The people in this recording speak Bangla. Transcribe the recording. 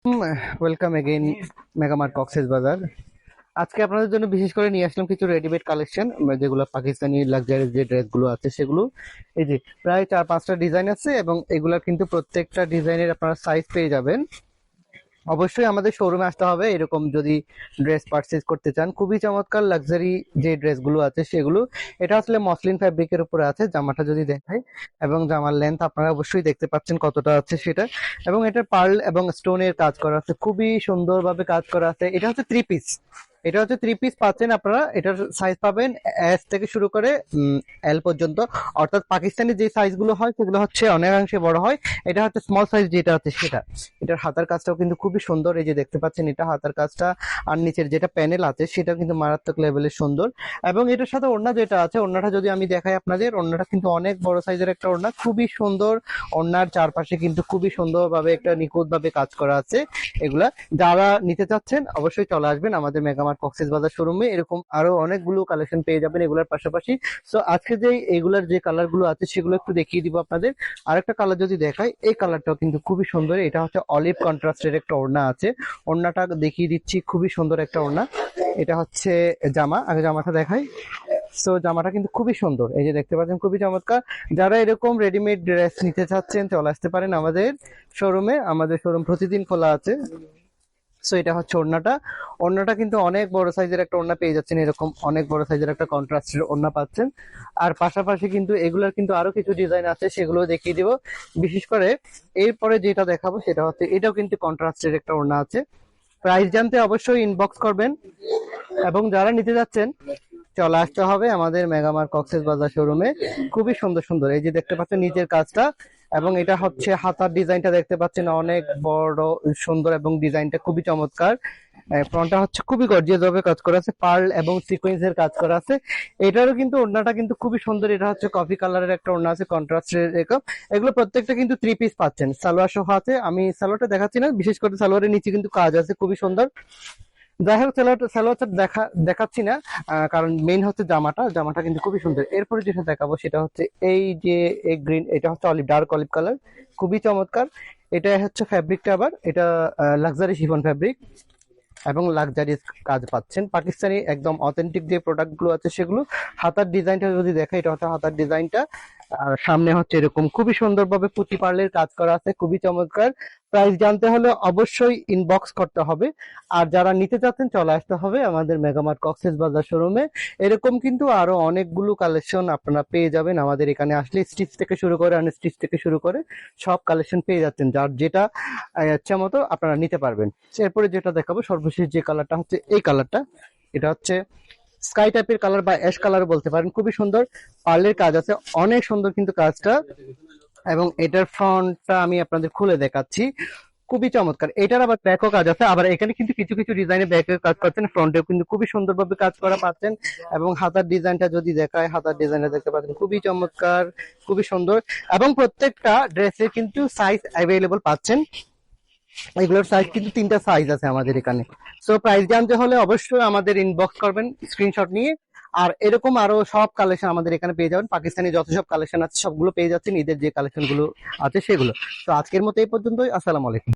ওয়েলকাম এগেইন মেগামার্ট কক্সেস বাজার। আজকে আপনাদের জন্য বিশেষ করে নিয়ে আসলাম কিছু রেডিমেড কালেকশন, যেগুলো পাকিস্তানি লাক্সারি যে ড্রেসগুলো আছে সেগুলো। এই যে প্রায় 4-5টা ডিজাইন আছে এবং এগুলা কিন্তু প্রত্যেকটা ডিজাইনের আপনারা সাইজ পেয়ে যাবেন। অবশ্যই আমাদের শোরুমে আসতে হবে এরকম যদি ড্রেস পারচেজ করতে চান। খুবই চমৎকার লাক্সারি যে ড্রেসগুলো আছে সেগুলো। এটা আসলে মসলিন ফ্যাব্রিকের উপরে আছে, জামাটা যদি দেখাই এবং জামার লেন্থ আপনারা অবশ্যই দেখতে পাচ্ছেন কতটা আছে সেটা। এবং এটা পার্ল এবং স্টোনের কাজ করা আছে, খুবই সুন্দরভাবে কাজ করা আছে। এটা হচ্ছে 3 পিস, এটা হচ্ছে 3 পিস পাচ্ছেন আপনারা। এটার সাইজ পাবেন এস থেকে শুরু করে এল পর্যন্ত। অর্থাৎ পাকিস্তানি যে সাইজগুলো হয় সেগুলো হচ্ছে অনেকাংশে বড় হয়, এটা হচ্ছে স্মল সাইজ যেটা হচ্ছে সেটা। এটার হাতার কাজটাও কিন্তু খুবই সুন্দর, এই যে দেখতে পাচ্ছেন এটা হাতার কাজটা। আর নিচের যেটা প্যানেল আছে সেটাও কিন্তু মারাত্মক লেভেলের সুন্দর। এবং এটার সাথে ওড়না যেটা আছে, ওড়নাটা যদি আমি দেখাই আপনাদের, ওড়নাটা কিন্তু অনেক বড় সাইজের একটা ওড়না, খুবই সুন্দর। ওড়নার চারপাশে কিন্তু খুবই সুন্দরভাবে একটা নিখুঁতভাবে কাজ করা আছে। এগুলা যারা নিতে চাচ্ছেন অবশ্যই চলে আসবেন আমাদের মেগামার্ট কক্সেস বাজার শোরুমে। এরকম আরো অনেকগুলো কালেকশন পেয়ে যাবেন এগুলার পাশাপাশি। সো আজকে যে এগুলার যে কালার গুলো আছে সেগুলো একটু দেখিয়ে দিব আপনাদের। আরেকটা কালার যদি দেখাই, এই কালারটাও কিন্তু খুবই সুন্দর। এটা হচ্ছে অলিভ কন্ট্রাস্টের একটা ওড়না আছে, ওড়নাটা দেখিয়ে দিচ্ছি, খুবই সুন্দর একটা ওড়না। এটা হচ্ছে জামা, আগে জামাটা দেখাই। সো জামাটা কিন্তু খুবই সুন্দর, এই যে দেখতে পাচ্ছেন, খুবই চমৎকার। যারা এরকম রেডিমেড ড্রেস নিতে চাচ্ছেন চলে আসতে পারেন আমাদের শোরুমে। আমাদের শোরুম প্রতিদিন খোলা আছে। সো এটা হচ্ছে ওড়নাটা। ওড়নাটা কিন্তু অনেক বড় সাইজের একটা ওড়না পেয়ে যাচ্ছেন, এরকম অনেক বড় সাইজের একটা কন্ট্রাস্টের ওড়না পাচ্ছেন। আর পাশাপাশি কিন্তু এগুলার কিন্তু আরো কিছু ডিজাইন আছে, সেগুলো দেখিয়ে দিব। বিশেষ করে এরপরে যেটা দেখাবো সেটা হচ্ছে, এটাও কিন্তু কন্ট্রাস্টের একটা ওড়না আছে। প্রাইস জানতে অবশ্যই ইনবক্স করবেন। এবং যারা নিতে যাচ্ছেন চলে আসতে হবে আমাদের মেগামার্ট কক্সেস বাজার শোরুমে। খুবই সুন্দর সুন্দর, এই যে দেখতে পাচ্ছেন নিচের কাজটা। এবং এটা হচ্ছে হাতার ডিজাইনটা দেখতে পাচ্ছেন, অনেক বড় সুন্দর এবং ডিজাইনটা খুবই চমৎকার। ফ্রন্টটা হচ্ছে খুবই গর্জিয়াস ভাবে কাজ করা আছে, পার্ল এবং সিকোয়েন্স এর কাজ করা আছে। এটারও কিন্তু ওড়নাটা কিন্তু খুবই সুন্দর, এটা হচ্ছে কফি কালারের একটা ওড়না আছে কন্ট্রাস্টের এরকম। এগুলো প্রত্যেকটা কিন্তু 3 পিস পাচ্ছেন, সালোয়ার সহ আছে। আমি সালোয়ারটা দেখাচ্ছি না, বিশেষ করে সালোয়ারের নিচে কিন্তু কাজ আছে খুবই সুন্দর। যাই হোক, সালোয়ারটা দেখাচ্ছি না, কারণ মেইন হচ্ছে জামাটা। জামাটা কিন্তু খুবই সুন্দর। এরপরে যেটা দেখাবো সেটা হচ্ছে এই যে গ্রিন, এটা হচ্ছে অলিভ, ডার্ক অলিভ কালার, খুবই চমৎকার। এটা হচ্ছে ফ্যাব্রিকটা, আবার এটা লাক্সারি শিফন ফ্যাব্রিক এবং লাক্সারি কাজ পাচ্ছেন। পাকিস্তানি একদম অথেন্টিক যে প্রোডাক্ট গুলো আছে সেগুলো। হাতার ডিজাইনটা যদি দেখা, এটা হচ্ছে হাতার ডিজাইনটা। আর সামনে হচ্ছে এরকম খুবই সুন্দরভাবে পুঁতি পার্লের কাজ করা আছে, খুবই চমৎকার। প্রাইস জানতে হলে অবশ্যই ইনবক্স করতে হবে। আর যারা নিতে চাচ্ছেন চলে আসতে হবে আমাদের মেগামার্ট কক্সেস বাজার শোরুমে। এরকম কিন্তু আরো অনেকগুলো কালেকশন আপনারা পেয়ে যাবেন আমাদের এখানে আসলে। স্টিচ থেকে শুরু করে আনস্টিচ থেকে শুরু করে সব কালেকশন পেয়ে যাচ্ছেন, যার যেটা ইচ্ছা মতো আপনারা নিতে পারবেন। এরপরে যেটা দেখাবো সর্বশেষ যে কালারটা হচ্ছে এই কালারটা। এটা হচ্ছে স্কাই টাইপের কালার বা অ্যাশ কালার বলতে পারেন, খুবই সুন্দর। পার্লের কাজ আছে, অনেক সুন্দর কিন্তু কাজটা। এবং এটার ফ্রন্টটা আমি আপনাদের খুলে দেখাচ্ছি, খুবই চমৎকার। এটার আবার ব্যাকও কাজ আছে, আবার এখানে কিন্তু কিছু কিছু ডিজাইনে ব্যাকের কাজ পাচ্ছেন, ফ্রন্টেও কিন্তু খুবই সুন্দরভাবে কাজ করা পাচ্ছেন। এবং হাতার ডিজাইনটা যদি দেখায়, হাতার ডিজাইনটা দেখতে পাচ্ছেন খুবই চমৎকার, খুবই সুন্দর। এবং প্রত্যেকটা ড্রেসের কিন্তু সাইজ অ্যাভেলেবল পাচ্ছেন। এগুলোর সাইজ কিন্তু 3টা সাইজ আছে আমাদের এখানে। সো প্রাইস জানতে হলে অবশ্যই আমাদের ইনবক্স করবেন স্ক্রিনশট নিয়ে। আর এরকম আরো সব কালেকশন আমাদের এখানে পেয়ে যাবেন, পাকিস্তানি যত সব কালেকশন আছে সবগুলো পেয়ে যাচ্ছেন, ঈদের যে কালেকশন গুলো আছে সেগুলো। তো আজকের মতো এই পর্যন্তই, আসসালামু আলাইকুম।